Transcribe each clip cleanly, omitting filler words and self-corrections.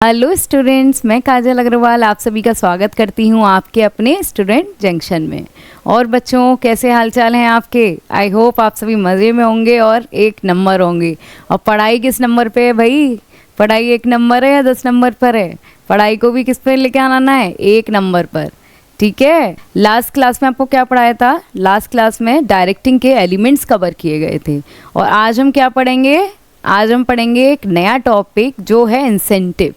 Hello students, मैं काजल अग्रवाल आप सभी का स्वागत करती हूँ आपके अपने स्टूडेंट जंक्शन में। और बच्चों, कैसे हालचाल हैं आपके? आई होप आप सभी मज़े में होंगे और एक नंबर होंगे। और पढ़ाई किस नंबर पे है भाई? पढ़ाई 1 नंबर है या 10 नंबर पर है? पढ़ाई को भी किस पे लेके आना है? 1 नंबर पर। ठीक है। लास्ट क्लास में आपको क्या पढ़ाया था? लास्ट क्लास में डायरेक्टिंग के एलिमेंट्स कवर किए गए थे। और आज हम क्या पढ़ेंगे? आज हम पढ़ेंगे एक नया टॉपिक जो है इंसेंटिव,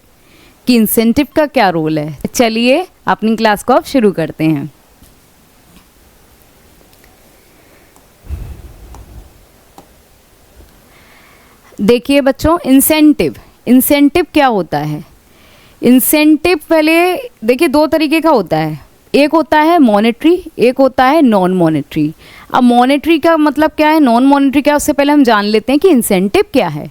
कि इंसेंटिव का क्या रोल है। चलिए अपनी क्लास को अब शुरू करते हैं। देखिए बच्चों, इंसेंटिव क्या होता है? इंसेंटिव पहले देखिए 2 तरीके का होता है। एक होता है मॉनेटरी, एक होता है नॉन मॉनेटरी। अब मॉनेटरी का मतलब क्या है, नॉन मॉनेटरी क्या है, उससे पहले हम जान लेते हैं कि इंसेंटिव क्या है।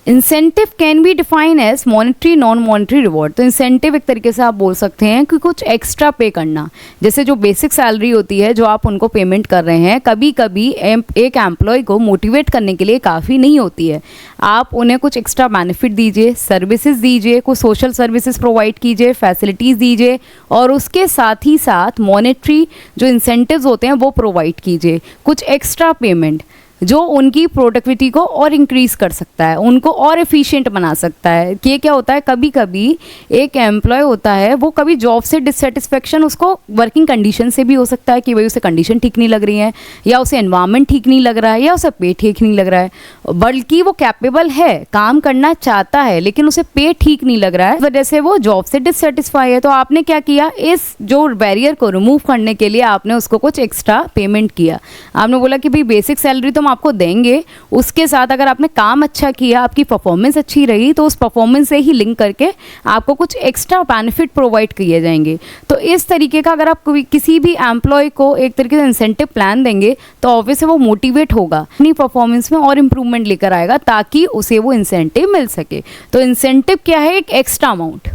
Incentive can be define as monetary non monetary reward. तो इंसेंटिव एक तरीके से आप बोल सकते हैं कि कुछ एक्स्ट्रा पे करना। जैसे जो बेसिक सैलरी होती है जो आप उनको पेमेंट कर रहे हैं, कभी कभी एक एम्प्लॉय को मोटिवेट करने के लिए काफ़ी नहीं होती है। आप उन्हें कुछ एक्स्ट्रा बेनिफिट दीजिए, सर्विसेज दीजिए, कुछ सोशल सर्विसेज प्रोवाइड कीजिए, फैसिलिटीज़ दीजिए, और उसके साथ ही साथ मॉनेटरी जो इंसेंटिव्स होते हैं वो प्रोवाइड कीजिए। कुछ एक्स्ट्रा पेमेंट जो उनकी प्रोडक्टिविटी को और इंक्रीज़ कर सकता है, उनको और एफिशिएंट बना सकता है। ये क्या होता है, कभी कभी एक एम्प्लॉय होता है वो कभी जॉब से डिससेटिस्फेक्शन उसको वर्किंग कंडीशन से भी हो सकता है कि भाई उसे कंडीशन ठीक नहीं लग रही है, या उसे एनवायरनमेंट ठीक नहीं लग रहा है, या उसे पे ठीक नहीं लग रहा है, बल्कि वो कैपेबल है, काम करना चाहता है, लेकिन उसे पे ठीक नहीं लग रहा है, वजह से वो जॉब से डिससेटिस्फाई है। तो आपने क्या किया, इस जो बैरियर को रिमूव करने के लिए आपने उसको कुछ एक्स्ट्रा पेमेंट किया। आपने बोला कि भाई बेसिक सैलरी तो आपको देंगे, उसके साथ अगर आपने काम अच्छा किया, आपकी परफॉर्मेंस अच्छी रही, तो उस परफॉर्मेंस से ही लिंक करके आपको कुछ एक्स्ट्रा बेनिफिट प्रोवाइड किए जाएंगे। तो इस तरीके का अगर आप किसी भी एम्प्लॉय को एक तरीके से इंसेंटिव प्लान देंगे तो ऑब्वियसली वो मोटिवेट होगा, अपनी परफॉर्मेंस में और इंप्रूवमेंट लेकर आएगा ताकि उसे वो इंसेंटिव मिल सके। तो इंसेंटिव क्या है? एक एक्स्ट्रा अमाउंट।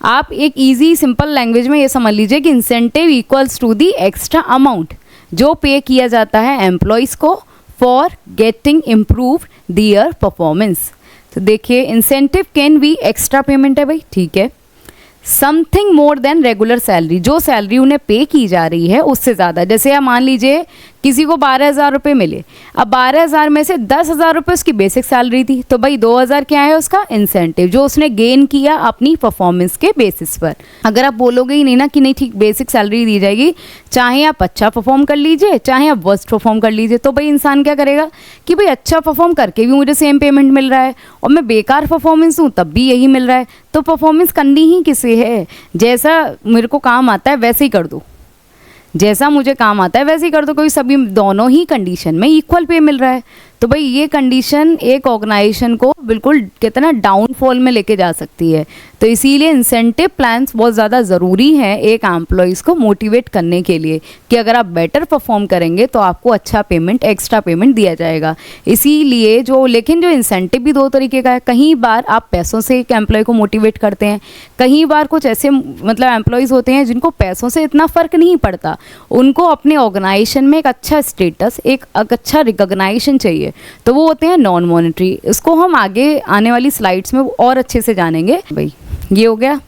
आप एक ईजी सिंपल लैंग्वेज में ये समझ लीजिए कि incentive equals to the extra amount जो पे किया जाता है एम्प्लॉयज़ को for getting improve their performance. तो देखिए, incentive can be extra payment है भाई, ठीक है, something more than regular salary, जो सैलरी उन्हें पे की जा रही है उससे ज़्यादा। जैसे आप मान लीजिए किसी को 12,000 रुपये मिले, अब 12,000 में से 10,000 रुपये उसकी बेसिक सैलरी थी, तो भाई 2,000 क्या है उसका इंसेंटिव, जो उसने गेन किया अपनी परफॉर्मेंस के बेसिस पर। अगर आप बोलोगे ही नहीं ना कि नहीं ठीक बेसिक सैलरी दी जाएगी, चाहे आप अच्छा परफॉर्म कर लीजिए चाहे आप वर्स्ट परफॉर्म कर लीजिए, तो भाई इंसान क्या करेगा कि भाई अच्छा परफॉर्म करके भी मुझे सेम पेमेंट मिल रहा है और मैं बेकार परफॉर्मेंस दूँ तब भी यही मिल रहा है, तो परफॉर्मेंस करनी ही किसे है? जैसा मेरे को काम आता है वैसे ही कर दो, जैसा मुझे काम आता है वैसे ही कर दो, कोई सभी दोनों ही कंडीशन में इक्वल पे मिल रहा है। तो भाई ये कंडीशन एक ऑर्गेनाइजेशन को बिल्कुल कितना डाउनफॉल में लेके जा सकती है। तो इसीलिए इंसेंटिव प्लान्स बहुत ज़्यादा ज़रूरी हैं एक एम्प्लॉयज़ को मोटिवेट करने के लिए कि अगर आप बेटर परफॉर्म करेंगे तो आपको अच्छा पेमेंट, एक्स्ट्रा पेमेंट दिया जाएगा। इसीलिए लेकिन जो इंसेंटिव भी 2 तरीके का है। कहीं बार आप पैसों से एक एम्प्लॉय को मोटिवेट करते हैं, कहीं बार कुछ ऐसे मतलब एम्प्लॉयज़ होते हैं जिनको पैसों से इतना फ़र्क नहीं पड़ता, उनको अपने ऑर्गेनाइजेशन में एक अच्छा स्टेटस, एक अच्छा रिकॉग्नाइजेशन चाहिए, तो वो होते हैं नॉन मॉनेटरी। इसको हम आगे आने वाली स्लाइड्स में और अच्छे से जानेंगे। भाई ये हो गया।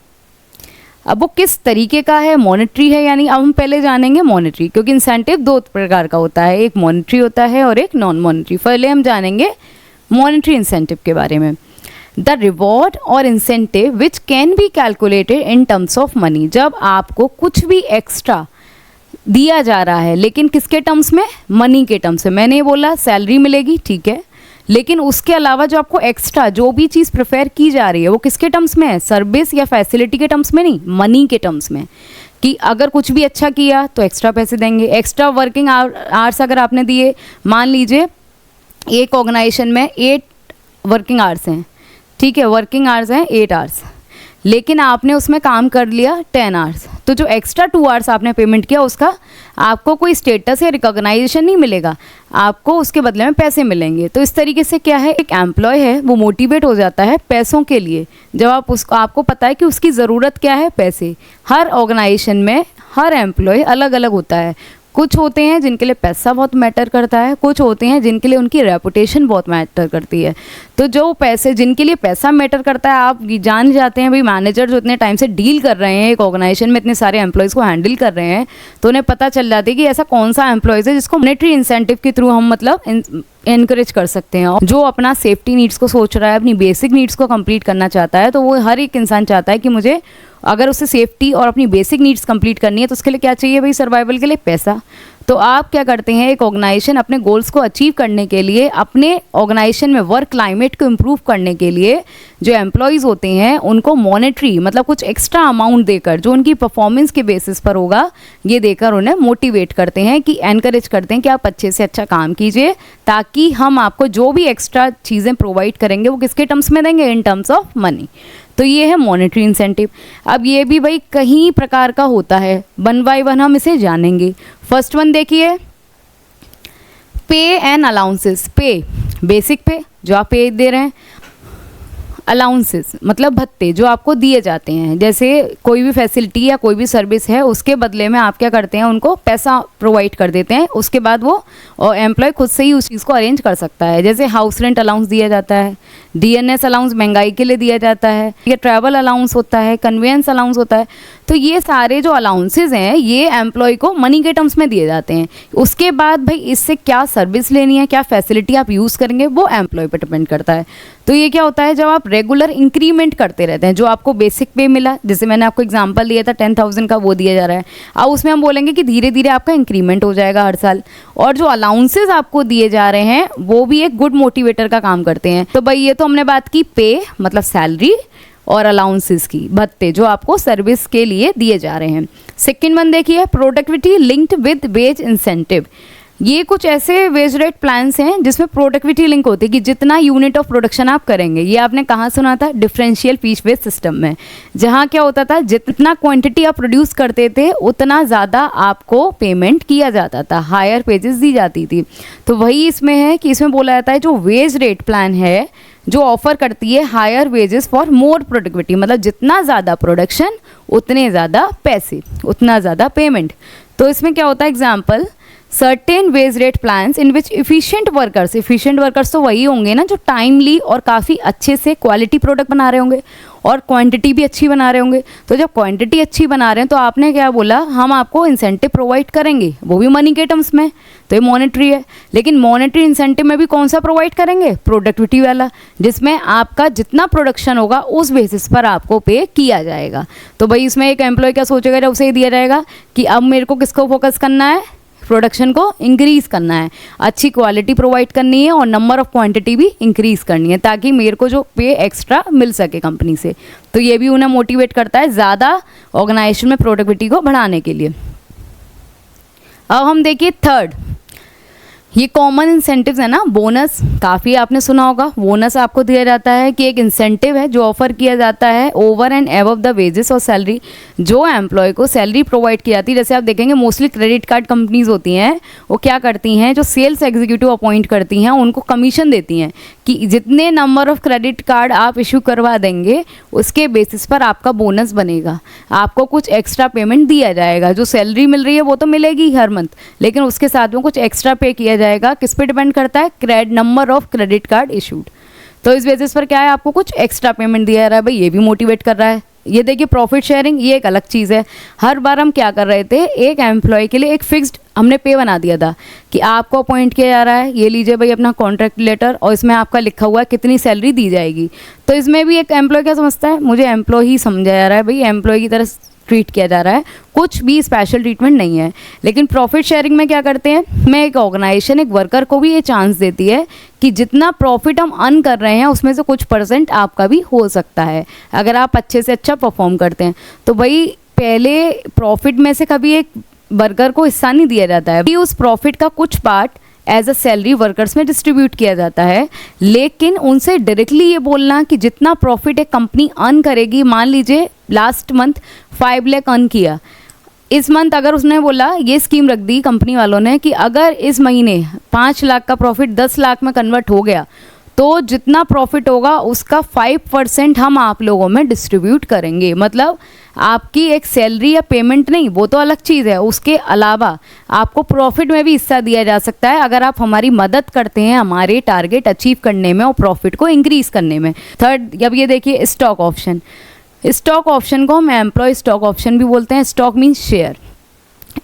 अब वो किस तरीके का है, मॉनेटरी है, यानी अब हम पहले जानेंगे मॉनेटरी, क्योंकि इंसेंटिव 2 प्रकार का होता है, एक मॉनेटरी होता है और एक नॉन मॉनेटरी। पहले हम जानेंगे मॉनेटरी इंसेंटिव के बारे में। द रिवॉर्ड और incentive which can be calculated in terms of money. जब आपको कुछ भी एक्स्ट्रा दिया जा रहा है, लेकिन किसके टर्म्स में? मनी के टर्म्स में। मैंने बोला सैलरी मिलेगी, ठीक है, लेकिन उसके अलावा जो आपको एक्स्ट्रा जो भी चीज़ प्रेफर की जा रही है वो किसके टर्म्स में है? सर्विस या फैसिलिटी के टर्म्स में नहीं, मनी के टर्म्स में। कि अगर कुछ भी अच्छा किया तो एक्स्ट्रा पैसे देंगे। एक्स्ट्रा वर्किंग आवर्स अगर आपने दिए, मान लीजिए एक ऑर्गेनाइजेशन में 8 वर्किंग आवर्स हैं, ठीक है, वर्किंग आवर्स हैं 8 आवर्स, लेकिन आपने उसमें काम कर लिया 10 आवर्स, तो जो एक्स्ट्रा 2 आवर्स आपने पेमेंट किया उसका आपको कोई स्टेटस या रिकॉग्नाइजेशन नहीं मिलेगा, आपको उसके बदले में पैसे मिलेंगे। तो इस तरीके से क्या है, एक एम्प्लॉय है वो मोटिवेट हो जाता है पैसों के लिए, जब आपको पता है कि उसकी ज़रूरत क्या है, पैसे। हर ऑर्गेनाइजेशन में हर एम्प्लॉय अलग अलग होता है, कुछ होते हैं जिनके लिए पैसा बहुत मैटर करता है, कुछ होते हैं जिनके लिए उनकी रेपुटेशन बहुत मैटर करती है। तो जो पैसे, जिनके लिए पैसा मैटर करता है, आप जान जाते हैं भाई मैनेजर जो इतने टाइम से डील कर रहे हैं एक ऑर्गेनाइजेशन में, इतने सारे एम्प्लॉयज़ को हैंडल कर रहे हैं, तो उन्हें पता चल जाती है कि ऐसा कौन सा एम्प्लॉयज़ है जिसको मॉनेटरी इंसेंटिव के थ्रू हम मतलब इनकरेज कर सकते हैं। और जो अपना सेफ्टी नीड्स को सोच रहा है, अपनी बेसिक नीड्स को कंप्लीट करना चाहता है, तो वो हर एक इंसान चाहता है कि मुझे अगर उसे सेफ्टी और अपनी बेसिक नीड्स कंप्लीट करनी है तो उसके लिए क्या चाहिए भाई, सर्वाइवल के लिए पैसा। तो आप क्या करते हैं, एक ऑर्गेनाइजेशन अपने गोल्स को अचीव करने के लिए, अपने ऑर्गेनाइजेशन में वर्क क्लाइमेट को इम्प्रूव करने के लिए जो एम्प्लॉयज़ होते हैं उनको मॉनेटरी मतलब कुछ एक्स्ट्रा अमाउंट देकर, जो उनकी परफॉर्मेंस के बेसिस पर होगा, ये देकर उन्हें मोटिवेट करते हैं, कि एनकरेज करते हैं कि आप अच्छे से अच्छा काम कीजिए, ताकि हम आपको जो भी एक्स्ट्रा चीज़ें प्रोवाइड करेंगे वो किसके टर्म्स में देंगे, इन टर्म्स ऑफ मनी। तो ये है मॉनेटरी इंसेंटिव। अब ये भी भाई कई प्रकार का होता है, वन बाय वन हम इसे जानेंगे। फर्स्ट वन देखिए, पे एंड अलाउंसेस। पे बेसिक पे जो आप पे दे रहे हैं, अलाउंसेस मतलब भत्ते जो आपको दिए जाते हैं। जैसे कोई भी फैसिलिटी या कोई भी सर्विस है, उसके बदले में आप क्या करते हैं, उनको पैसा प्रोवाइड कर देते हैं, उसके बाद वो एम्प्लॉय खुद से ही उस चीज़ को अरेंज कर सकता है। जैसे हाउस रेंट अलाउंस दिया जाता है, डीएनएस अलाउंस महंगाई के लिए दिया जाता है, या ट्रैवल अलाउंस होता है, कन्वेंस अलाउंस होता है। तो ये सारे जो अलाउंसेज हैं ये एम्प्लॉय को मनी के टर्म्स में दिए जाते हैं। उसके बाद भाई इससे क्या सर्विस लेनी है, क्या फैसिलिटी आप यूज़ करेंगे, वो एम्प्लॉय पर डिपेंड करता है। तो ये क्या होता है, जब आप रेगुलर इंक्रीमेंट करते रहते हैं, जो आपको बेसिक पे मिला, जैसे मैंने आपको एग्जांपल दिया था 10,000 का, वो दिया जा रहा है, अब उसमें हम बोलेंगे कि धीरे धीरे आपका इंक्रीमेंट हो जाएगा हर साल। और जो अलाउंसेज आपको दिए जा रहे हैं वो भी एक गुड मोटिवेटर का काम करते हैं। तो भाई ये तो हमने बात की पे मतलब सैलरी और अलाउंसेस की, भत्ते जो आपको सर्विस के लिए दिए जा रहे हैं। सेकेंड वन देखिए, productivity linked with wage incentive. ये कुछ ऐसे वेज रेट प्लान्स हैं जिसमें प्रोडक्टिविटी लिंक होती है कि जितना यूनिट ऑफ प्रोडक्शन आप करेंगे। ये आपने कहाँ सुना था, डिफरेंशियल फीस बेस सिस्टम में, जहाँ क्या होता था, जितना क्वांटिटी आप प्रोड्यूस करते थे उतना ज़्यादा आपको पेमेंट किया जाता था, हायर पेजेस दी जाती थी। तो वही इसमें है कि इसमें बोला जाता है जो वेज रेट प्लान है जो ऑफर करती है higher wages for more productivity, मतलब जितना ज़्यादा प्रोडक्शन उतने ज़्यादा पैसे, उतना ज़्यादा पेमेंट। तो इसमें क्या होता है, example, certain wage rate plans इन विच इफिशिएंट वर्कर्स तो वही होंगे ना जो टाइमली और काफ़ी अच्छे से क्वालिटी प्रोडक्ट बना रहे होंगे और क्वांटिटी भी अच्छी बना रहे होंगे। तो जब क्वांटिटी अच्छी बना रहे हैं तो आपने क्या बोला, हम आपको इंसेंटिव प्रोवाइड करेंगे, वो भी मनी के टर्म्स में। तो ये मॉनेटरी है, लेकिन मॉनेटरी इंसेंटिव में भी कौन सा प्रोवाइड करेंगे, प्रोडक्टिविटी वाला, जिसमें आपका जितना प्रोडक्शन होगा उस बेसिस पर आपको पे किया जाएगा। तो भाई इसमें एक एम्प्लॉय क्या सोचेगा जब उसे ये दिया जाएगा कि अब मेरे को किसको फोकस करना है, प्रोडक्शन को इंक्रीज करना है, अच्छी क्वालिटी प्रोवाइड करनी है और नंबर ऑफ क्वांटिटी भी इंक्रीज करनी है, ताकि मेरे को जो पे एक्स्ट्रा मिल सके कंपनी से। तो ये भी उन्हें मोटिवेट करता है ज़्यादा ऑर्गेनाइजेशन में प्रोडक्टिविटी को बढ़ाने के लिए। अब हम देखिए थर्ड, ये कॉमन इंसेंटिव्स है ना, बोनस, काफ़ी आपने सुना होगा। बोनस आपको दिया जाता है कि एक इंसेंटिव है जो ऑफर किया जाता है over and above the wages और सैलरी। जो एम्प्लॉय को सैलरी प्रोवाइड की जाती है, जैसे आप देखेंगे मोस्टली क्रेडिट कार्ड कंपनीज होती हैं, वो क्या करती हैं, जो सेल्स एग्जीक्यूटिव अपॉइंट करती हैं उनको कमीशन देती हैं कि जितने नंबर ऑफ क्रेडिट कार्ड आप इशू करवा देंगे उसके बेसिस पर आपका बोनस बनेगा, आपको कुछ एक्स्ट्रा पेमेंट दिया जाएगा। जो सैलरी मिल रही है वो तो मिलेगी हर मंथ, लेकिन उसके साथ में कुछ एक्स्ट्रा पे किया जाएगा। किस पे डिपेंड करता है, number of credit card issued. तो इस बेसिस पर क्या है, आपको कुछ एक्स्ट्रा पेमेंट दिया जा रहा है, भाई ये भी मोटिवेट कर रहा है। ये देखिए प्रॉफिट शेयरिंग, ये एक अलग चीज़ है। हर बार हम क्या कर रहे थे, एक एम्प्लॉय के लिए एक फिक्स्ड हमने पे बना दिया था कि आपको अपॉइंट किया जा रहा है, ये लीजिए भाई अपना कॉन्ट्रैक्ट लेटर और इसमें आपका लिखा हुआ है कितनी सैलरी दी जाएगी। तो इसमें भी एक एम्प्लॉय क्या समझता है, मुझे एम्प्लॉय ही समझा जा रहा है, भाई एम्प्लॉय की तरह ट्रीट किया जा रहा है, कुछ भी स्पेशल ट्रीटमेंट नहीं है। लेकिन प्रॉफिट शेयरिंग में क्या करते हैं, मैं एक ऑर्गेनाइजेशन एक वर्कर को भी ये चांस देती है कि जितना प्रॉफिट हम अर्न कर रहे हैं उसमें से कुछ % आपका भी हो सकता है अगर आप अच्छे से अच्छा परफॉर्म करते हैं। तो भाई पहले प्रॉफिट में से कभी एक वर्कर को हिस्सा नहीं दिया जाता है, उस प्रॉफिट का कुछ part as a salary workers में डिस्ट्रीब्यूट किया जाता है। लेकिन उनसे डायरेक्टली ये बोलना कि जितना प्रॉफिट एक कंपनी अर्न करेगी, मान लीजिए लास्ट मंथ 5 लाख अर्न किया, इस मंथ अगर उसने बोला, ये स्कीम रख दी कंपनी वालों ने कि अगर इस महीने 5 लाख का प्रॉफिट 10 लाख में कन्वर्ट हो गया तो जितना प्रॉफिट होगा उसका 5% हम आप लोगों में डिस्ट्रीब्यूट करेंगे। मतलब आपकी एक सैलरी या पेमेंट नहीं, वो तो अलग चीज़ है, उसके अलावा आपको प्रॉफिट में भी हिस्सा दिया जा सकता है अगर आप हमारी मदद करते हैं हमारे टारगेट अचीव करने में और प्रॉफिट को इंक्रीज करने में। थर्ड, अब ये देखिए स्टॉक ऑप्शन। स्टॉक ऑप्शन को हम एम्प्लॉय स्टॉक ऑप्शन भी बोलते हैं। Stock means share.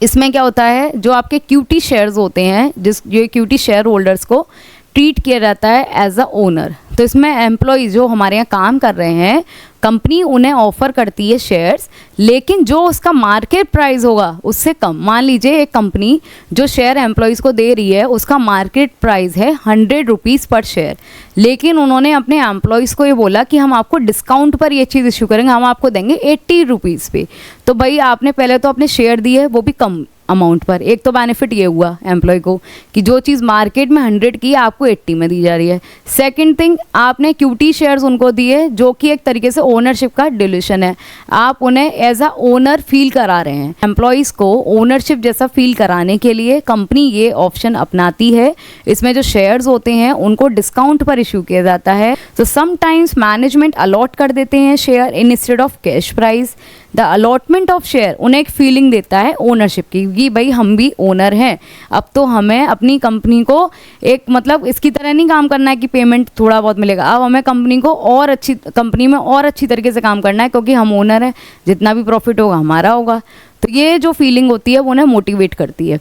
इसमें क्या होता है, जो आपके क्यूटी शेयर्स होते हैं, जो क्यूटी शेयर होल्डर्स को ट्रीट किया जाता है एज अ ओनर। तो इसमें एम्प्लॉय जो हमारे यहाँ काम कर रहे हैं, कंपनी उन्हें ऑफर करती है शेयर्स, लेकिन जो उसका मार्केट प्राइस होगा उससे कम। मान लीजिए एक कंपनी जो शेयर एम्प्लॉयज़ को दे रही है उसका मार्केट प्राइस है 100 रुपीज़ पर शेयर, लेकिन उन्होंने अपने एम्प्लॉयज़ को ये बोला कि हम आपको डिस्काउंट पर ये चीज़ इशू करेंगे, हम आपको देंगे 80 रुपीज़ पे। तो भाई आपने पहले तो अपने शेयर दिए, वो भी कम अमाउंट पर। एक तो बेनिफिट ये हुआ एम्प्लॉय को कि जो चीज़ मार्केट में 100 की आपको 80 में दी जा रही है। सेकंड थिंग, आपने क्यूटी शेयर्स उनको दिए जो कि एक तरीके से ओनरशिप का डिल्यूशन है। आप उन्हें एज अ ओनर फील करा रहे हैं। एम्प्लॉयज़ को ओनरशिप जैसा फील कराने के लिए कंपनी ये ऑप्शन अपनाती है। इसमें जो शेयर्स होते हैं उनको डिस्काउंट पर इशू किया जाता है। तो समटाइम्स मैनेजमेंट अलॉट कर देते हैं share instead of cash price. The allotment of share उन्हें एक फीलिंग देता है ओनरशिप की कि भाई हम भी ओनर हैं। अब तो हमें अपनी कंपनी को एक मतलब इसकी तरह नहीं काम करना है कि पेमेंट थोड़ा बहुत मिलेगा। अब हमें कंपनी को और अच्छी कंपनी में और अच्छी तरीके से काम करना है, क्योंकि हम ओनर हैं, जितना भी प्रॉफिट होगा हमारा होगा। तो ये जो फीलिंग होती है वो उन्हें मोटिवेट करती है।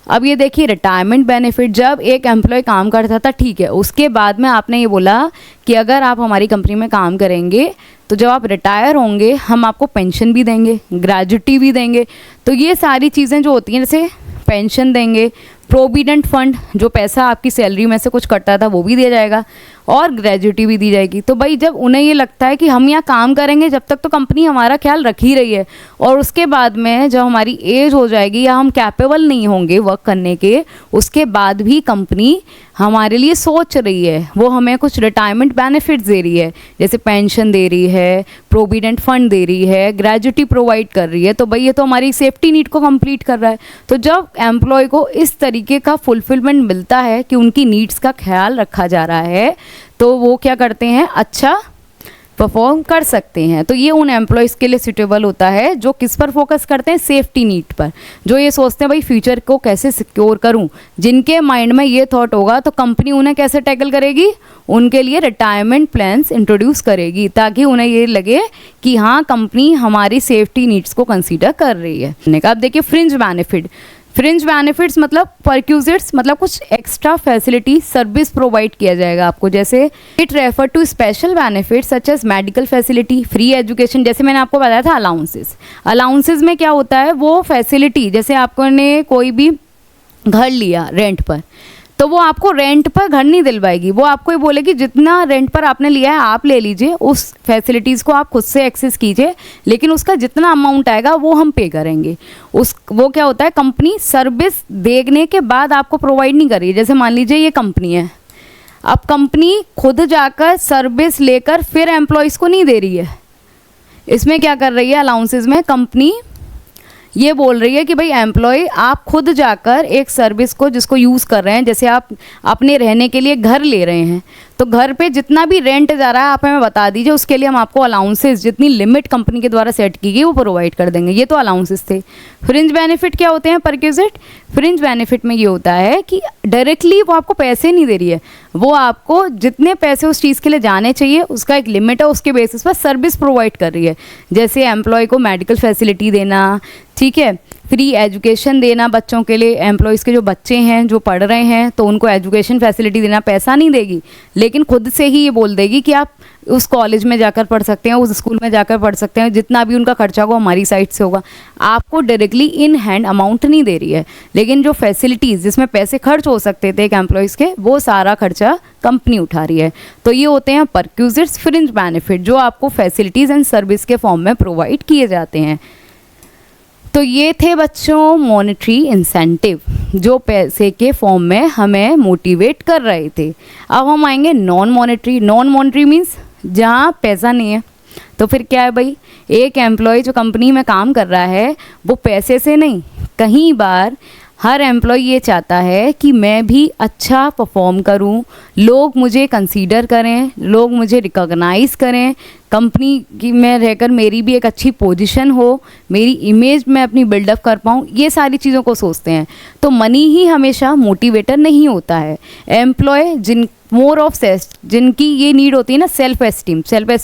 अब ये देखिए रिटायरमेंट बेनिफिट। जब एक एम्प्लॉय काम करता था, ठीक है, उसके बाद में आपने ये बोला कि अगर आप हमारी कंपनी में काम करेंगे तो जब आप रिटायर होंगे हम आपको पेंशन भी देंगे, ग्रेजुटी भी देंगे। तो ये सारी चीज़ें जो होती हैं, जैसे पेंशन देंगे, प्रोविडेंट फंड जो पैसा आपकी सैलरी में से कुछ कटता था वो भी दिया जाएगा, और ग्रेजुटी भी दी जाएगी। तो भाई जब उन्हें ये लगता है कि हम यहाँ काम करेंगे जब तक तो कंपनी हमारा ख्याल रख ही रही है, और उसके बाद में जब हमारी एज हो जाएगी या हम कैपेबल नहीं होंगे वर्क करने के, उसके बाद भी कंपनी हमारे लिए सोच रही है, वो हमें कुछ रिटायरमेंट बेनिफिट्स दे रही है, जैसे पेंशन दे रही है, प्रोविडेंट फंड दे रही है, ग्रेजुटी प्रोवाइड कर रही है। तो भाई ये तो हमारी सेफ्टी नीड को कंप्लीट कर रहा है। तो जब एम्प्लॉय को इस तरीके का फुलफिलमेंट मिलता है कि उनकी नीड्स का ख्याल रखा जा रहा है, तो वो क्या करते हैं, अच्छा परफॉर्म कर सकते हैं। तो ये उन एम्प्लॉयज़ के लिए सूटेबल होता है जो किस पर फोकस करते हैं, सेफ्टी नीड पर, जो ये सोचते हैं भाई फ्यूचर को कैसे सिक्योर करूं। जिनके माइंड में ये थॉट होगा तो कंपनी उन्हें कैसे टैकल करेगी, उनके लिए रिटायरमेंट प्लान्स इंट्रोड्यूस करेगी, ताकि उन्हें ये लगे कि हाँ कंपनी हमारी सेफ्टी नीड्स को कंसीडर कर रही है। अब देखिए फ्रिंज बेनिफिट। फ्रिंज बेनिफिट्स मतलब परक्यूजिट्स, मतलब कुछ एक्स्ट्रा फैसिलिटी सर्विस प्रोवाइड किया जाएगा आपको। जैसे it refer to special benefits such as medical facility, free education. जैसे मैंने आपको बताया था अलाउंसेस। अलाउंसेस में क्या होता है, वो फैसिलिटी, जैसे आपको ने कोई भी घर लिया रेंट पर, तो वो आपको रेंट पर घर नहीं दिलवाएगी, वो आपको ये बोलेगी जितना रेंट पर आपने लिया है आप ले लीजिए, उस फैसिलिटीज़ को आप खुद से एक्सेस कीजिए, लेकिन उसका जितना अमाउंट आएगा वो हम पे करेंगे। वो क्या होता है, कंपनी सर्विस देखने के बाद आपको प्रोवाइड नहीं कर रही है। जैसे मान लीजिए ये कंपनी है, अब कंपनी खुद जाकर सर्विस लेकर फिर एम्प्लॉयज़ को नहीं दे रही है। इसमें क्या कर रही है, अलाउंसेस में कंपनी ये बोल रही है कि भाई एम्प्लॉय आप खुद जाकर एक सर्विस को जिसको यूज़ कर रहे हैं, जैसे आप अपने रहने के लिए घर ले रहे हैं, तो घर पे जितना भी रेंट जा रहा है आप हमें बता दीजिए, उसके लिए हम आपको अलाउंसेस जितनी लिमिट कंपनी के द्वारा सेट की गई वो प्रोवाइड कर देंगे। ये तो अलाउंसेस थे। फ्रिंज बेनिफिट क्या होते हैं, परक्यूजिट। फ्रिंज बेनिफिट में ये होता है कि डायरेक्टली वो आपको पैसे नहीं दे रही है, वो आपको जितने पैसे उस चीज़ के लिए जाने चाहिए उसका एक लिमिट है, उसके बेसिस पर सर्विस प्रोवाइड कर रही है। जैसे एम्प्लॉय को मेडिकल फैसिलिटी देना, ठीक है, फ्री एजुकेशन देना बच्चों के लिए, एम्प्लॉयज़ के जो बच्चे हैं जो पढ़ रहे हैं तो उनको एजुकेशन फैसिलिटी देना, पैसा नहीं देगी लेकिन खुद से ही ये बोल देगी कि आप उस कॉलेज में जाकर पढ़ सकते हैं, उस स्कूल में जाकर पढ़ सकते हैं, जितना भी उनका खर्चा होगा हमारी साइड से होगा। आपको डायरेक्टली इन हैंड अमाउंट नहीं दे रही है, लेकिन जो फैसिलिटीज़ जिसमें पैसे खर्च हो सकते थे एक एम्प्लॉयज़ के, वो सारा खर्चा कंपनी उठा रही है। तो ये होते हैं परक्यूजिट्स फ्रिंज बेनिफिट, जो आपको फैसिलिटीज़ एंड सर्विस के फॉर्म में प्रोवाइड किए जाते हैं। तो ये थे बच्चों मॉनेटरी इंसेंटिव, जो पैसे के फॉर्म में हमें मोटिवेट कर रहे थे। अब हम आएंगे non monetary. Non monetary means जहाँ पैसा नहीं है। तो फिर क्या है भाई, एक एम्प्लॉय जो कंपनी में काम कर रहा है वो पैसे से नहीं, कहीं बार हर एम्प्लॉय ये चाहता है कि मैं भी अच्छा परफॉर्म करूं, लोग मुझे कंसीडर करें, लोग मुझे रिकॉग्नाइज़ करें, कंपनी की में रहकर मेरी भी एक अच्छी पोजीशन हो, मेरी इमेज मैं अपनी बिल्डअप कर पाऊँ, ये सारी चीज़ों को सोचते हैं। तो मनी ही हमेशा मोटिवेटर नहीं होता है। एम्प्लॉय मोर ऑफ जिनकी ये नीड होती है ना, सेल्फ एस्टीम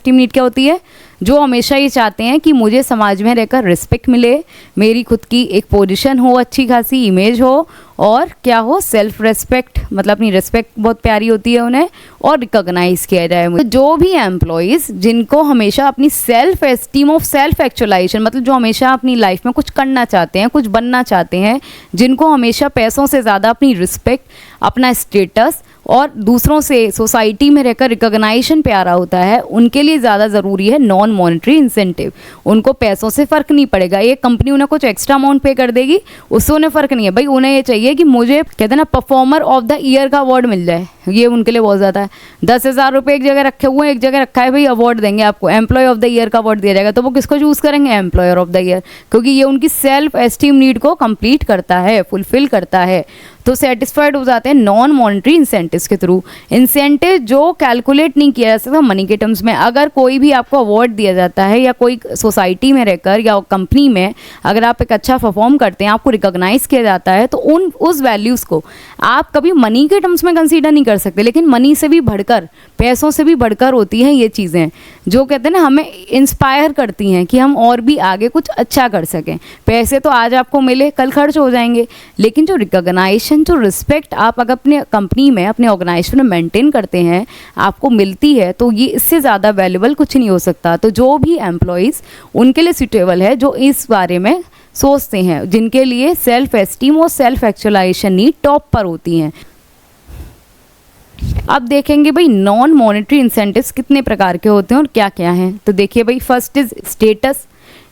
नीड क्या होती है, जो हमेशा ये चाहते हैं कि मुझे समाज में रहकर रिस्पेक्ट मिले, मेरी खुद की एक पोजीशन हो, अच्छी खासी इमेज हो, और क्या हो, सेल्फ रेस्पेक्ट, मतलब अपनी रिस्पेक्ट बहुत प्यारी होती है उन्हें, और रिकॉग्नाइज किया जाए। तो जो भी एम्प्लॉयज़ जिनको हमेशा अपनी self esteem of self actualization, मतलब जो हमेशा अपनी लाइफ में कुछ करना चाहते हैं, कुछ बनना चाहते हैं, जिनको हमेशा पैसों से ज़्यादा अपनी रिस्पेक्ट, अपना स्टेटस और दूसरों से सोसाइटी में रहकर रिकॉग्नाइजेशन प्यारा होता है, उनके लिए ज़्यादा ज़रूरी है नॉन मॉनेटरी इंसेंटिव। उनको पैसों से फ़र्क नहीं पड़ेगा, एक कंपनी उन्हें कुछ एक्स्ट्रा अमाउंट पे कर देगी, उससे उन्हें फ़र्क नहीं है। भाई उन्हें ये चाहिए कि मुझे कहते हैं ना परफॉर्मर ऑफ द ईयर का अवार्ड मिल जाए, ये उनके लिए बहुत ज़्यादा है। 10,000 रुपये एक जगह रखे हुए हैं, एक जगह रखा है भाई अवार्ड देंगे आपको, एम्प्लॉय ऑफ द ईयर का अवार्ड दिया जाएगा, तो वो किसको चूज़ करेंगे, एम्प्लॉयर ऑफ द ईयर, क्योंकि ये उनकी सेल्फ एस्टीम नीड को कंप्लीट करता है, फुलफिल करता है। तो सेटिस्फाइड हो जाते हैं नॉन मॉनेटरी इंसेंटिव्स के थ्रू। इंसेंटिव जो कैलकुलेट नहीं किया जा सकता मनी के टर्म्स में। अगर कोई भी आपको अवार्ड दिया जाता है या कोई सोसाइटी में रहकर या कंपनी में अगर आप एक अच्छा परफॉर्म करते हैं, आपको रिकॉग्नाइज किया जाता है, तो उस वैल्यूज़ को आप कभी मनी के टर्म्स में कंसीडर नहीं कर सकते, लेकिन मनी से भी बढ़कर, पैसों से भी बढ़कर होती हैं ये चीज़ें, जो कहते हैं ना हमें इंस्पायर करती हैं कि हम और भी आगे कुछ अच्छा कर सकें। पैसे तो आज आपको मिले, कल खर्च हो जाएंगे, लेकिन जो रिकॉग्नाइजेशन, जो रिस्पेक्ट आप अगर अपने कंपनी में, अपने ऑर्गेनाइजेशन में मेंटेन करते हैं, आपको मिलती है, तो ये इससे ज़्यादा वैल्यूबल कुछ नहीं हो सकता। तो जो भी एम्प्लॉयज़ उनके लिए सूटेबल है, जो इस बारे में सोचते हैं, जिनके लिए सेल्फ एस्टीम और सेल्फ एक्चुअलाइजेशन नीड टॉप पर होती हैं। अब देखेंगे भाई नॉन मॉनेटरी इंसेंटिव्स कितने प्रकार के होते हैं और क्या क्या हैं। तो देखिए भाई, फर्स्ट इज स्टेटस।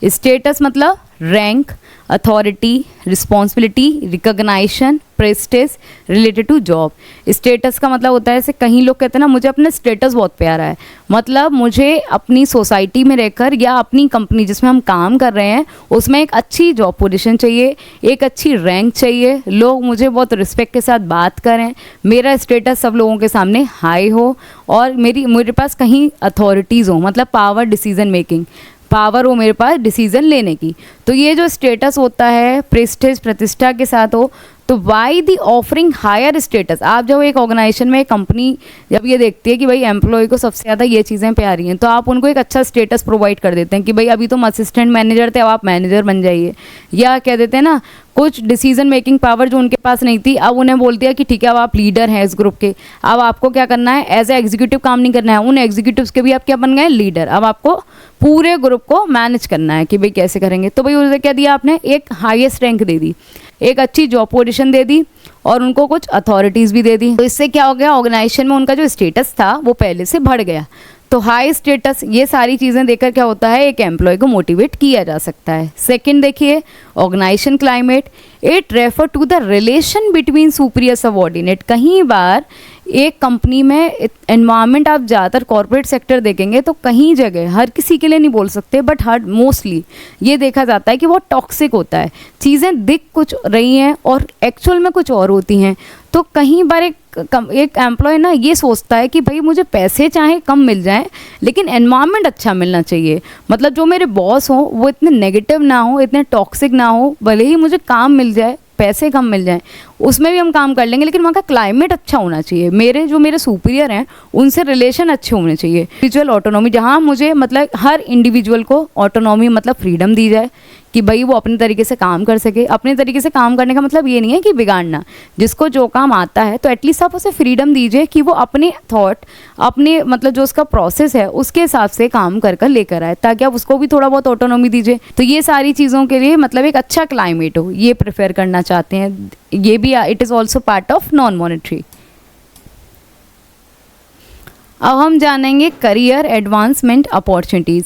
स्टेटस मतलब rank, authority, responsibility, recognization, prestige related to job. Status का मतलब होता है, जैसे कहीं लोग कहते हैं ना मुझे अपना स्टेटस बहुत प्यारा है, मतलब मुझे अपनी सोसाइटी में रहकर या अपनी कंपनी जिसमें हम काम कर रहे हैं उसमें एक अच्छी जॉब पोजीशन चाहिए, एक अच्छी रैंक चाहिए, लोग मुझे बहुत रिस्पेक्ट के साथ बात करें, मेरा स्टेटस सब लोगों के सामने हाई हो, और मेरे पास कहीं अथॉरिटीज़ हो, मतलब पावर, डिसीजन मेकिंग पावर हो मेरे पास डिसीजन लेने की। तो ये जो स्टेटस होता है प्रेस्टीज, प्रतिष्ठा के साथ हो। तो वाई दी ऑफरिंग हायर स्टेटस, आप जब एक ऑर्गेनाइजेशन में, एक कंपनी जब ये देखती है कि भाई एम्प्लॉय को सबसे ज़्यादा ये चीज़ें प्यारी हैं, तो आप उनको एक अच्छा स्टेटस प्रोवाइड कर देते हैं कि भाई अभी तुम असिस्टेंट मैनेजर थे, अब आप मैनेजर बन जाइए, या कह देते हैं ना कुछ डिसीजन मेकिंग पावर जो उनके पास नहीं थी, अब उन्हें बोल दिया कि ठीक है अब आप लीडर हैं इस ग्रुप के, अब आपको क्या करना है, एज ए एग्जीक्यूटिव काम नहीं करना है, उन एग्जीक्यूटिव्स के भी आप क्या बन गए, लीडर। अब आपको पूरे ग्रुप को मैनेज करना है कि भाई कैसे करेंगे। तो भाई उसे क्या दिया आपने, एक हाईएस्ट रैंक दे दी, एक अच्छी जॉब पोजीशन दे दी, और उनको कुछ अथॉरिटीज़ भी दे दी। तो इससे क्या हो गया, ऑर्गेनाइजेशन में उनका जो स्टेटस था वो पहले से बढ़ गया। तो हाई स्टेटस, ये सारी चीज़ें देखकर क्या होता है, एक एम्प्लॉय को मोटिवेट किया जा सकता है। सेकंड देखिए, organization climate, it refer to the relation between superior subordinate. कहीं बार एक कंपनी में एनवायरनमेंट, आप ज़्यादातर कॉर्पोरेट सेक्टर देखेंगे तो कहीं जगह, हर किसी के लिए नहीं बोल सकते बट हर मोस्टली ये देखा जाता है कि वो टॉक्सिक होता है, चीज़ें दिख कुछ रही हैं और एक्चुअल में कुछ और होती हैं। तो कहीं बार एक एम्प्लॉय ना ये सोचता है कि भाई मुझे पैसे चाहे कम मिल जाएं लेकिन एनवायरनमेंट अच्छा मिलना चाहिए, मतलब जो मेरे बॉस हों वो इतने नेगेटिव ना हो, इतने टॉक्सिक ना हो, भले ही मुझे काम मिल जाए, पैसे कम मिल जाएं, उसमें भी हम काम कर लेंगे, लेकिन वहाँ का क्लाइमेट अच्छा होना चाहिए, मेरे सुपीरियर हैं उनसे रिलेशन अच्छे होने चाहिए। इंडिविजुअल ऑटोनॉमी, जहाँ मुझे मतलब हर इंडिविजुअल को ऑटोनॉमी मतलब फ्रीडम दी जाए कि भाई वो अपने तरीके से काम कर सके। अपने तरीके से काम करने का मतलब ये नहीं है कि बिगाड़ना, जिसको जो काम आता है तो एटलीस्ट आप उसे फ्रीडम दीजिए कि वो अपने थॉट, अपने मतलब जो उसका प्रोसेस है उसके हिसाब से काम कर कर लेकर आए, ताकि आप उसको भी थोड़ा बहुत ऑटोनॉमी दीजिए। तो ये सारी चीज़ों के लिए मतलब एक अच्छा क्लाइमेट हो, ये प्रेफर करना चाहते हैं। ये भी it is also part of non monetary. अब हम जानेंगे करियर एडवांसमेंट अपॉर्चुनिटीज़।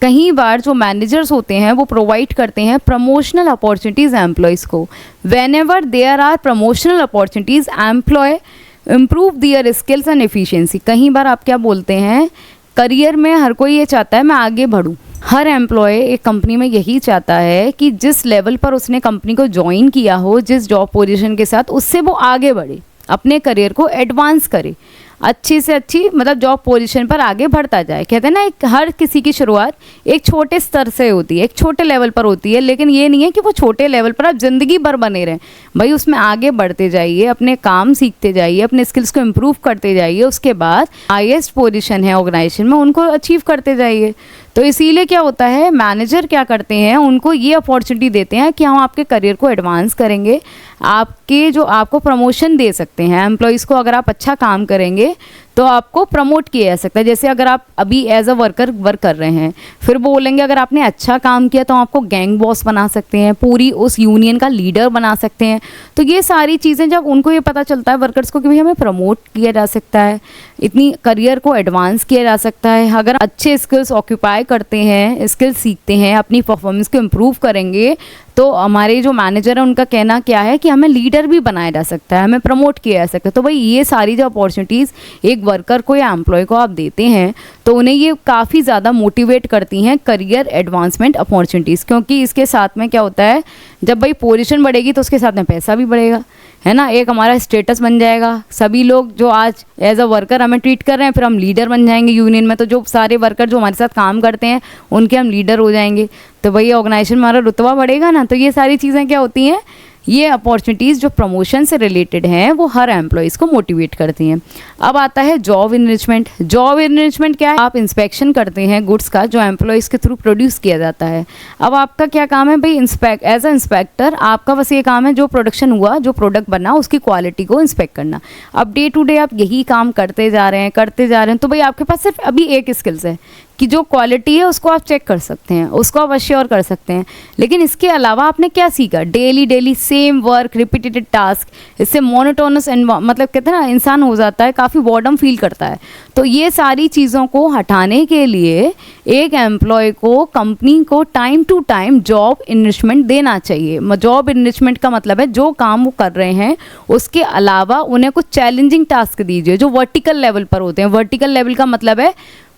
कई बार जो मैनेजर्स होते हैं वो प्रोवाइड करते हैं प्रमोशनल अपॉर्चुनिटीज़ एम्प्लॉयज़ को। Whenever there are promotional opportunities, employee improve their skills and efficiency. कई बार आप क्या बोलते हैं, करियर में हर कोई ये चाहता है मैं आगे बढ़ूँ, हर एम्प्लॉय एक कंपनी में यही चाहता है कि जिस लेवल पर उसने कंपनी को ज्वाइन किया हो, जिस जॉब पोजीशन के साथ, उससे वो आगे बढ़े, अपने करियर को एडवांस करे, अच्छी से अच्छी मतलब जॉब पोजीशन पर आगे बढ़ता जाए। कहते हैं ना, एक हर किसी की शुरुआत एक छोटे स्तर से होती है, एक छोटे लेवल पर होती है, लेकिन ये नहीं है कि वो छोटे लेवल पर आप ज़िंदगी भर बने रहें। भाई उसमें आगे बढ़ते जाइए, अपने काम सीखते जाइए, अपने स्किल्स को इम्प्रूव करते जाइए, उसके बाद हाईएस्ट पोजीशन है ऑर्गेनाइजेशन में उनको अचीव करते जाइए। तो इसीलिए क्या होता है, मैनेजर क्या करते हैं, उनको ये अपॉर्चुनिटी देते हैं कि हम आपके करियर को एडवांस करेंगे, आपको प्रमोशन दे सकते हैं। एम्प्लॉयज़ को अगर आप अच्छा काम करेंगे तो आपको प्रमोट किया जा सकता है। जैसे अगर आप अभी एज अ वर्कर वर्क कर रहे हैं, फिर बोलेंगे अगर आपने अच्छा काम किया तो आपको गैंग बॉस बना सकते हैं, पूरी उस यूनियन का लीडर बना सकते हैं। तो ये सारी चीज़ें जब उनको ये पता चलता है वर्कर्स को कि भाई हमें प्रमोट किया जा सकता है, इतनी करियर को एडवांस किया जा सकता है, अगर अच्छे स्किल्स ऑक्यूपाई करते हैं, स्किल्स सीखते हैं, अपनी परफॉर्मेंस को इम्प्रूव करेंगे, तो हमारे जो मैनेजर है उनका कहना क्या है कि हमें लीडर भी बनाया जा सकता है, हमें प्रमोट किया जा सकता है। तो भाई ये सारी जो अपॉर्चुनिटीज़ एक वर्कर को या एम्प्लॉय को आप देते हैं तो उन्हें ये काफ़ी ज़्यादा मोटिवेट करती हैं करियर एडवांसमेंट अपॉर्चुनिटीज़। क्योंकि इसके साथ में क्या होता है, जब भाई पोजीशन बढ़ेगी तो उसके साथ में पैसा भी बढ़ेगा, है ना, एक हमारा स्टेटस बन जाएगा। सभी लोग जो आज एज अ वर्कर हमें ट्रीट कर रहे हैं, फिर हम लीडर बन जाएंगे यूनियन में, तो जो सारे वर्कर जो हमारे साथ काम करते हैं उनके हम लीडर हो जाएंगे, तो भाई ऑर्गेनाइजेशन में हमारा रुतबा बढ़ेगा ना। तो ये सारी चीज़ें क्या होती हैं, ये अपॉर्चुनिटीज़ जो प्रमोशन से रिलेटेड हैं वो हर एम्प्लॉयज़ को मोटिवेट करती हैं। अब आता है जॉब इनरिचमेंट। जॉब इनरिचमेंट क्या है, आप इंस्पेक्शन करते हैं गुड्स का जो एम्प्लॉयज़ के थ्रू प्रोड्यूस किया जाता है। अब आपका क्या काम है भाई, एज अ इंस्पेक्टर आपका बस ये काम है जो प्रोडक्शन हुआ, जो प्रोडक्ट बना, उसकी क्वालिटी को इंस्पेक्ट करना। अब डे टू डे आप यही काम करते जा रहे हैं, तो भाई आपके पास सिर्फ अभी एक स्किल्स है कि जो क्वालिटी है उसको आप चेक कर सकते हैं, उसको आप अश्योर कर सकते हैं। लेकिन इसके अलावा आपने क्या सीखा, daily same work, repeated task, इससे मोनोटोनस मतलब कहते हैं ना इंसान हो जाता है, काफ़ी बॉर्डम फील करता है। तो ये सारी चीज़ों को हटाने के लिए एक एम्प्लॉय को कंपनी को time to time job enrichment देना चाहिए। जॉब इनरिचमेंट का मतलब है जो काम वो कर रहे हैं उसके अलावा उन्हें कुछ चैलेंजिंग टास्क दीजिए जो वर्टिकल लेवल पर होते हैं। वर्टिकल लेवल का मतलब है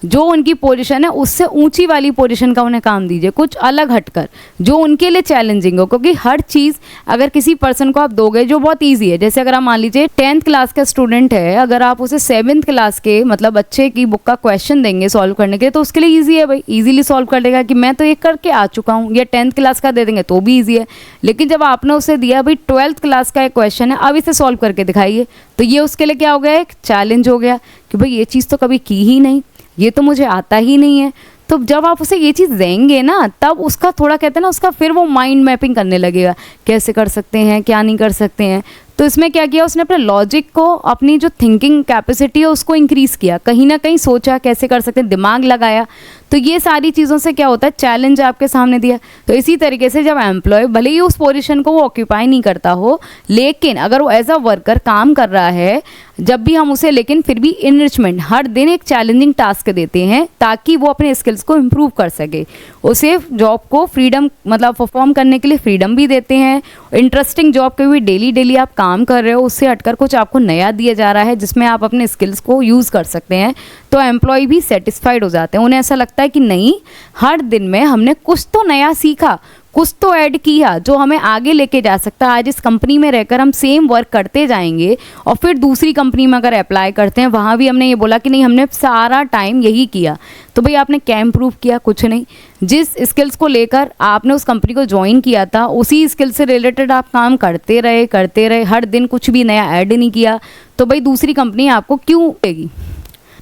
जो उनकी पोजीशन है उससे ऊंची वाली पोजीशन का उन्हें काम दीजिए, कुछ अलग हटकर जो उनके लिए चैलेंजिंग हो। क्योंकि हर चीज़ अगर किसी पर्सन को आप दोगे जो बहुत इजी है, जैसे अगर आप मान लीजिए 10th क्लास का स्टूडेंट है, अगर आप उसे 7th क्लास के मतलब बच्चे की बुक का क्वेश्चन देंगे सॉल्व करने के लिए तो उसके लिए ईजी है, भाई ईजिली सॉल्व कर देगा कि मैं तो ये करके आ चुका हूँ। या 10th क्लास का दे देंगे तो भी ईजी है। लेकिन जब आपने उसे दिया भाई 12th क्लास का एक क्वेश्चन है, अब इसे सॉल्व करके दिखाइए, तो ये उसके लिए क्या हो गया, एक चैलेंज हो गया कि भाई ये चीज़ तो कभी की ही नहीं, ये तो मुझे आता ही नहीं है। तो जब आप उसे ये चीज़ देंगे ना, तब उसका थोड़ा कहते हैं ना, उसका फिर वो माइंड मैपिंग करने लगेगा, कैसे कर सकते हैं, क्या नहीं कर सकते हैं। तो इसमें क्या किया उसने, अपने लॉजिक को, अपनी जो थिंकिंग कैपेसिटी है उसको इंक्रीज़ किया, कहीं ना कहीं सोचा कैसे कर सकते हैं, दिमाग लगाया। तो ये सारी चीज़ों से क्या होता है, चैलेंज आपके सामने दिया। तो इसी तरीके से जब एम्प्लॉय भले ही उस पोजीशन को वो ऑक्यूपाई नहीं करता हो, लेकिन अगर वो एज अ वर्कर काम कर रहा है, जब भी हम उसे लेकिन फिर भी इनरिचमेंट हर दिन एक चैलेंजिंग टास्क देते हैं ताकि वो अपने स्किल्स को इम्प्रूव कर सके। उसे जॉब को फ्रीडम मतलब परफॉर्म करने के लिए फ्रीडम भी देते हैं। इंटरेस्टिंग जॉब के भी डेली आप काम कर रहे हो, उससे हटकर कुछ आपको नया दिया जा रहा है जिसमें आप अपने स्किल्स को यूज़ कर सकते हैं, तो एम्प्लॉय भी सेटिस्फाइड हो जाते हैं। उन्हें ऐसा लगता है कि नहीं, हर दिन में हमने कुछ तो नया सीखा, कुछ तो ऐड किया जो हमें आगे लेके जा सकता है। आज इस कंपनी में रहकर हम सेम वर्क करते जाएंगे और फिर दूसरी कंपनी में अगर अप्लाई करते हैं, वहाँ भी हमने ये बोला कि नहीं हमने सारा टाइम यही किया, तो भाई आपने क्या इम्प्रूव किया, कुछ नहीं। जिस स्किल्स को लेकर आपने उस कंपनी को ज्वाइन किया था उसी स्किल से रिलेटेड आप काम करते रहे, हर दिन कुछ भी नया ऐड नहीं किया, तो भाई दूसरी कंपनी आपको क्यों देगी।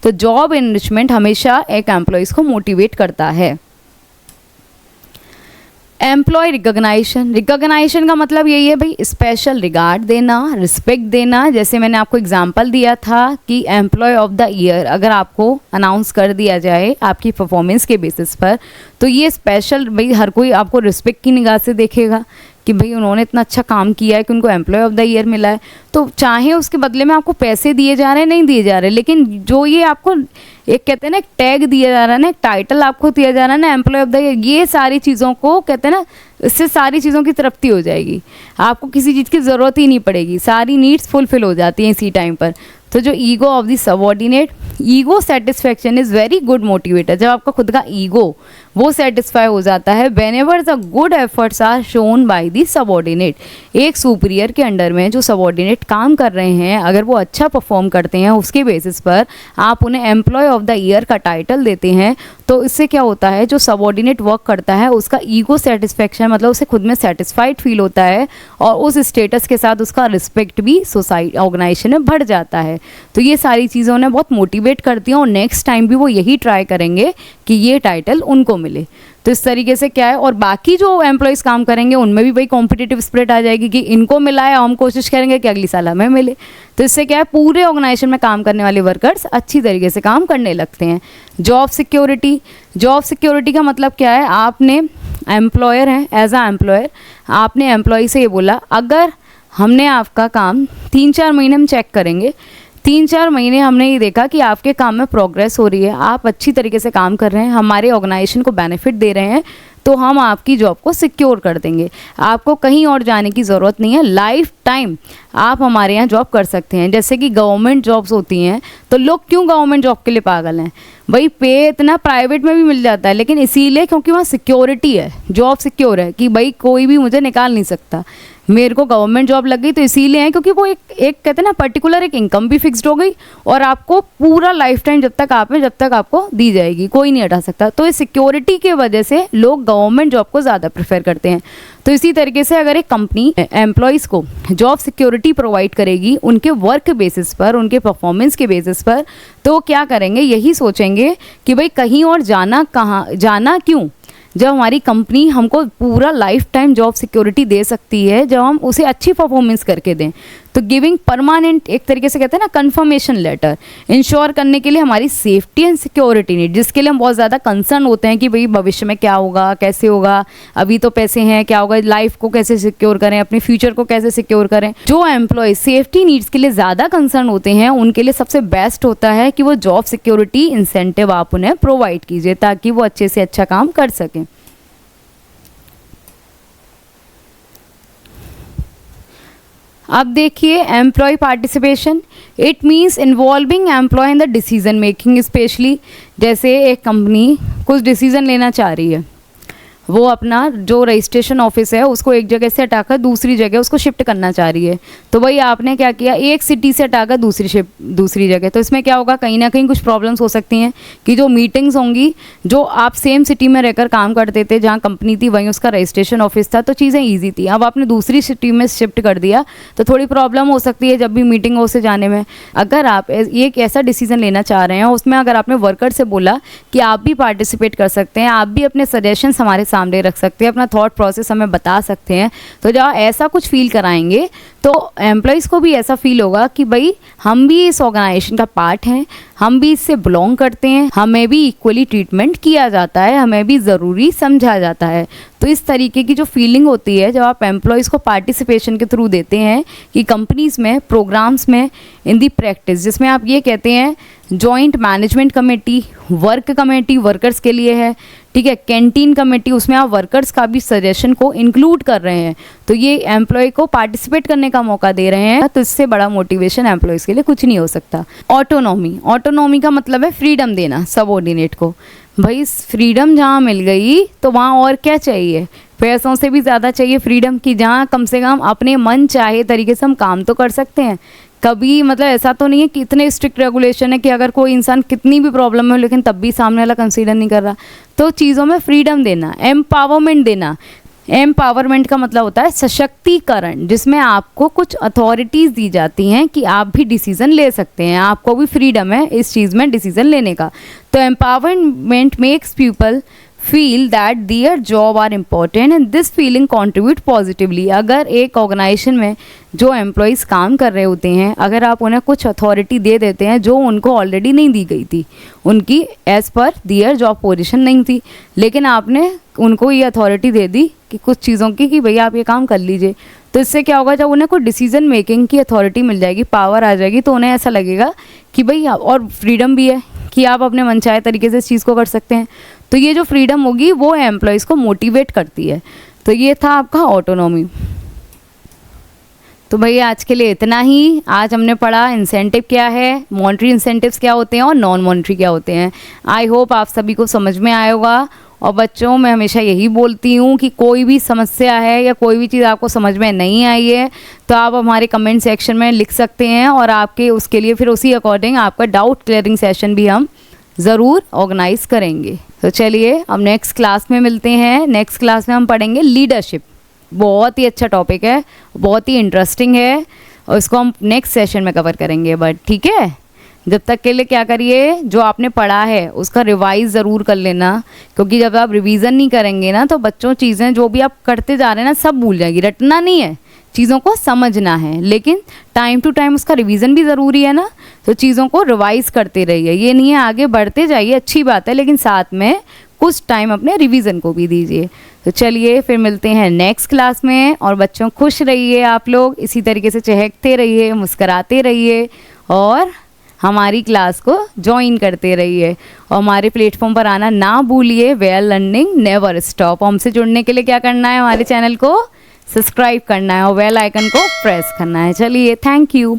तो जॉब एनरिचमेंट हमेशा एक एम्प्लॉयज़ को मोटिवेट करता है। एम्प्लॉय रिकॉग्नाइजेशन का मतलब यही है भाई स्पेशल रिगार्ड देना, रिस्पेक्ट देना। जैसे मैंने आपको एग्जांपल दिया था कि एम्प्लॉय ऑफ द ईयर अगर आपको अनाउंस कर दिया जाए आपकी परफॉर्मेंस के बेसिस पर, तो ये स्पेशल भाई हर कोई आपको रिस्पेक्ट की निगाह से देखेगा कि भाई उन्होंने इतना अच्छा काम किया है कि उनको एम्प्लॉय ऑफ द ईयर मिला है। तो चाहे उसके बदले में आपको पैसे दिए जा रहे हैं, नहीं दिए जा रहे, लेकिन जो ये आपको एक कहते हैं ना एक टैग दिया जा रहा है ना, एक टाइटल आपको दिया जा रहा है ना एम्प्लॉय ऑफ द ईयर, ये सारी चीज़ों को कहते हैं ना, इससे सारी चीज़ों की तृप्ति हो जाएगी, आपको किसी चीज़ की ज़रूरत ही नहीं पड़ेगी, सारी नीड्स फुलफिल हो जाती हैं इसी टाइम पर। तो जो ego of the subordinate, ego satisfaction is very good motivator. जब आपका खुद का ईगो वो सेटिस्फाई हो जाता है whenever the good efforts are shown by the subordinate. एक सुपीरियर के अंडर में जो सबॉर्डिनेट काम कर रहे हैं, अगर वो अच्छा परफॉर्म करते हैं, उसके बेसिस पर आप उन्हें एम्प्लॉय ऑफ द ईयर का टाइटल देते हैं। तो इससे क्या होता है, जो सबॉर्डिनेट वर्क करता है उसका ईगो सेटिस्फेक्शन, मतलब उसे खुद में सेटिस्फाइड फील होता है और उस स्टेटस के साथ उसका रिस्पेक्ट भी सोसाइटी ऑर्गेनाइजेशन में बढ़ जाता है। तो ये सारी चीज़ें उन्हें बहुत मोटिवेट करती हैं और नेक्स्ट टाइम भी वो यही ट्राई करेंगे कि ये टाइटल उनको मिले। तो इस तरीके से क्या है, और बाकी जो एम्प्लॉयज़ काम करेंगे उनमें भी वही कॉम्पिटिटिव स्पिरिट आ जाएगी कि इनको मिला है, हम कोशिश करेंगे कि अगली साल हमें मिले। तो इससे क्या है, पूरे ऑर्गेनाइजेशन में काम करने वाले वर्कर्स अच्छी तरीके से काम करने लगते हैं। जॉब सिक्योरिटी, जॉब सिक्योरिटी का मतलब क्या है, आपने एम्प्लॉयर हैं, एज अ एम्प्लॉयर आपने एम्प्लॉय से ये बोला, अगर हमने आपका काम 3-4 महीने हम चेक करेंगे, 3-4 महीने हमने ये देखा कि आपके काम में प्रोग्रेस हो रही है, आप अच्छी तरीके से काम कर रहे हैं, हमारे ऑर्गेनाइजेशन को बेनिफिट दे रहे हैं, तो हम आपकी जॉब को सिक्योर कर देंगे। आपको कहीं और जाने की ज़रूरत नहीं है, लाइफ टाइम आप हमारे यहाँ जॉब कर सकते हैं। जैसे कि गवर्नमेंट जॉब्स होती हैं, तो लोग क्यों गवर्नमेंट जॉब के लिए पागल हैं, भाई पे इतना प्राइवेट में भी मिल जाता है, लेकिन इसीलिए क्योंकि वहाँ सिक्योरिटी है, जॉब सिक्योर है कि भाई कोई भी मुझे निकाल नहीं सकता। मेरे को गवर्नमेंट जॉब लग गई तो इसीलिए है क्योंकि वो एक कहते हैं ना पर्टिकुलर एक इनकम भी फिक्स्ड हो गई और आपको पूरा लाइफ टाइम जब तक आप में जब तक आपको दी जाएगी, कोई नहीं हटा सकता। तो इस सिक्योरिटी के वजह से लोग गवर्नमेंट जॉब को ज़्यादा प्रेफर करते हैं। तो इसी तरीके से अगर एक कंपनी एम्प्लॉयज़ को जॉब सिक्योरिटी प्रोवाइड करेगी उनके वर्क बेसिस पर, उनके परफॉर्मेंस के बेसिस पर, तो क्या करेंगे, यही सोचेंगे कि भाई कहीं और जाना क्यों, जब हमारी कंपनी हमको पूरा लाइफ टाइम जॉब सिक्योरिटी दे सकती है, जब हम उसे अच्छी परफॉर्मेंस करके दें। तो गिविंग परमानेंट, एक तरीके से कहते हैं ना कन्फर्मेशन लेटर, इंश्योर करने के लिए हमारी सेफ्टी एंड सिक्योरिटी नीड, जिसके लिए हम बहुत ज़्यादा कंसर्न होते हैं कि भाई भविष्य में क्या होगा, कैसे होगा, अभी तो पैसे हैं, क्या होगा, लाइफ को कैसे सिक्योर करें, अपने फ्यूचर को कैसे सिक्योर करें। जो एम्प्लॉय सेफ्टी नीड्स के लिए ज़्यादा कंसर्न होते हैं उनके लिए सबसे बेस्ट होता है कि वो जॉब सिक्योरिटी इंसेंटिव आप उन्हें प्रोवाइड कीजिए ताकि वो अच्छे से अच्छा काम कर सकें। अब देखिए employee participation, it means involving employee in the decision making, specially जैसे एक कंपनी कुछ डिसीजन लेना चाह रही है, वो अपना जो रजिस्ट्रेशन ऑफिस है उसको एक जगह से हटाकर दूसरी जगह उसको शिफ्ट करना चाह रही है। तो भाई आपने क्या किया, एक सिटी से हटाकर दूसरी जगह। तो इसमें क्या होगा, कहीं ना कहीं कुछ प्रॉब्लम्स हो सकती हैं कि जो मीटिंग्स होंगी, जो आप सेम सिटी में रहकर काम करते थे, जहाँ कंपनी थी वहीं उसका रजिस्ट्रेशन ऑफिस था, तो चीज़ें ईजी थी। अब आपने दूसरी सिटी में शिफ्ट कर दिया तो थोड़ी प्रॉब्लम हो सकती है जब भी मीटिंग हो से जाने में। अगर आप एक ऐसा डिसीजन लेना चाह रहे हैं, उसमें अगर आपने वर्कर से बोला कि आप भी पार्टिसिपेट कर सकते हैं, आप भी अपने सजेशंस हमारे सामने रख सकते हैं, अपना थॉट प्रोसेस हमें बता सकते हैं, तो जब ऐसा कुछ फील कराएंगे तो एम्प्लॉयज़ को भी ऐसा फील होगा कि भाई हम भी इस ऑर्गेनाइजेशन का पार्ट हैं, हम भी इससे बिलोंग करते हैं, हमें भी इक्वली ट्रीटमेंट किया जाता है, हमें भी ज़रूरी समझा जाता है। तो इस तरीके की जो फीलिंग होती है जब आप एम्प्लॉयज़ को पार्टिसिपेशन के थ्रू देते हैं कि कंपनीज़ में, प्रोग्राम्स में, इन दी प्रैक्टिस, जिसमें आप ये कहते हैं joint management committee, work committee workers के लिए है, ठीक है, कैंटीन कमेटी, उसमें आप वर्कर्स का भी सजेशन को इंक्लूड कर रहे हैं, तो ये एम्प्लॉय को पार्टिसिपेट करने का मौका दे रहे हैं। तो इससे बड़ा मोटिवेशन एम्प्लॉयज़ के लिए कुछ नहीं हो सकता। ऑटोनॉमी, ऑटोनॉमी का मतलब है फ्रीडम देना सबऑर्डिनेट को। भाई फ्रीडम जहाँ मिल गई तो वहाँ और क्या चाहिए, पैसों से भी ज़्यादा चाहिए फ्रीडम की, जहाँ कम से कम अपने मन चाहे तरीके से हम काम तो कर सकते हैं। कभी मतलब ऐसा तो नहीं है कि इतने स्ट्रिक्ट रेगुलेशन है कि अगर कोई इंसान कितनी भी प्रॉब्लम है लेकिन तब भी सामने वाला कंसीडर नहीं कर रहा। तो चीज़ों में फ्रीडम देना, एम्पावरमेंट देना। एम्पावरमेंट का मतलब होता है सशक्तिकरण, जिसमें आपको कुछ अथॉरिटीज़ दी जाती हैं कि आप भी डिसीज़न ले सकते हैं, आपको भी फ्रीडम है इस चीज़ में डिसीज़न लेने का। तो empowerment makes people feel that their job are important and this feeling contribute positively. अगर एक ऑर्गेनाइजेशन में जो एम्प्लॉयज़ काम कर रहे होते हैं, अगर आप उन्हें कुछ अथॉरिटी दे देते हैं जो उनको ऑलरेडी नहीं दी गई थी, उनकी as per their job position नहीं थी, लेकिन आपने उनको ये अथॉरिटी दे दी कि कुछ चीज़ों की कि भैया आप ये काम कर लीजिए, तो इससे क्या होगा, जब उन्हें कोई डिसीजन मेकिंग की अथॉरिटी मिल जाएगी, पावर आ जाएगी, तो उन्हें ऐसा लगेगा कि भाई, और फ्रीडम भी है कि आप अपने मनचाहे तरीके से इस चीज़ को कर सकते हैं। तो ये जो फ्रीडम होगी वो एम्प्लॉयज़ को मोटिवेट करती है। तो ये था आपका ऑटोनॉमी। तो भैया आज के लिए इतना ही। आज हमने पढ़ा इंसेंटिव क्या है, मॉनेटरी इंसेंटिव्स क्या होते हैं और नॉन मॉनेटरी क्या होते हैं। आई होप आप सभी को समझ में आया होगा और बच्चों मैं हमेशा यही बोलती हूँ कि कोई भी समस्या है या कोई भी चीज़ आपको समझ में नहीं आई है तो आप हमारे कमेंट सेक्शन में लिख सकते हैं, और आपके उसके लिए फिर उसी अकॉर्डिंग आपका डाउट क्लियरिंग सेशन भी हम ज़रूर ऑर्गेनाइज करेंगे। तो चलिए अब नेक्स्ट क्लास में मिलते हैं। नेक्स्ट क्लास में हम पढ़ेंगे लीडरशिप। बहुत ही अच्छा टॉपिक है, बहुत ही इंटरेस्टिंग है, और इसको हम नेक्स्ट सेशन में कवर करेंगे। बट ठीक है, जब तक के लिए क्या करिए, जो आपने पढ़ा है उसका रिवाइज ज़रूर कर लेना, क्योंकि जब आप रिवीजन नहीं करेंगे ना तो बच्चों चीज़ें जो भी आप करते जा रहे हैं ना सब भूल जाएगी। रटना नहीं है, चीज़ों को समझना है, लेकिन टाइम टू टाइम उसका रिवीजन भी ज़रूरी है ना, तो चीज़ों को रिवाइज करते रहिए। ये नहीं है आगे बढ़ते जाइए, अच्छी बात है, लेकिन साथ में कुछ टाइम अपने रिवीजन को भी दीजिए। तो चलिए फिर मिलते हैं नेक्स्ट क्लास में, और बच्चों खुश रहिए, आप लोग इसी तरीके से चहकते रहिए, मुस्कराते रहिए, और हमारी क्लास को ज्वाइन करते रहिए, और हमारे प्लेटफॉर्म पर आना ना भूलिए। Where learning never stop. हमसे जुड़ने के लिए क्या करना है, हमारे चैनल को सब्सक्राइब करना है और बेल आइकन को प्रेस करना है। चलिए, थैंक यू।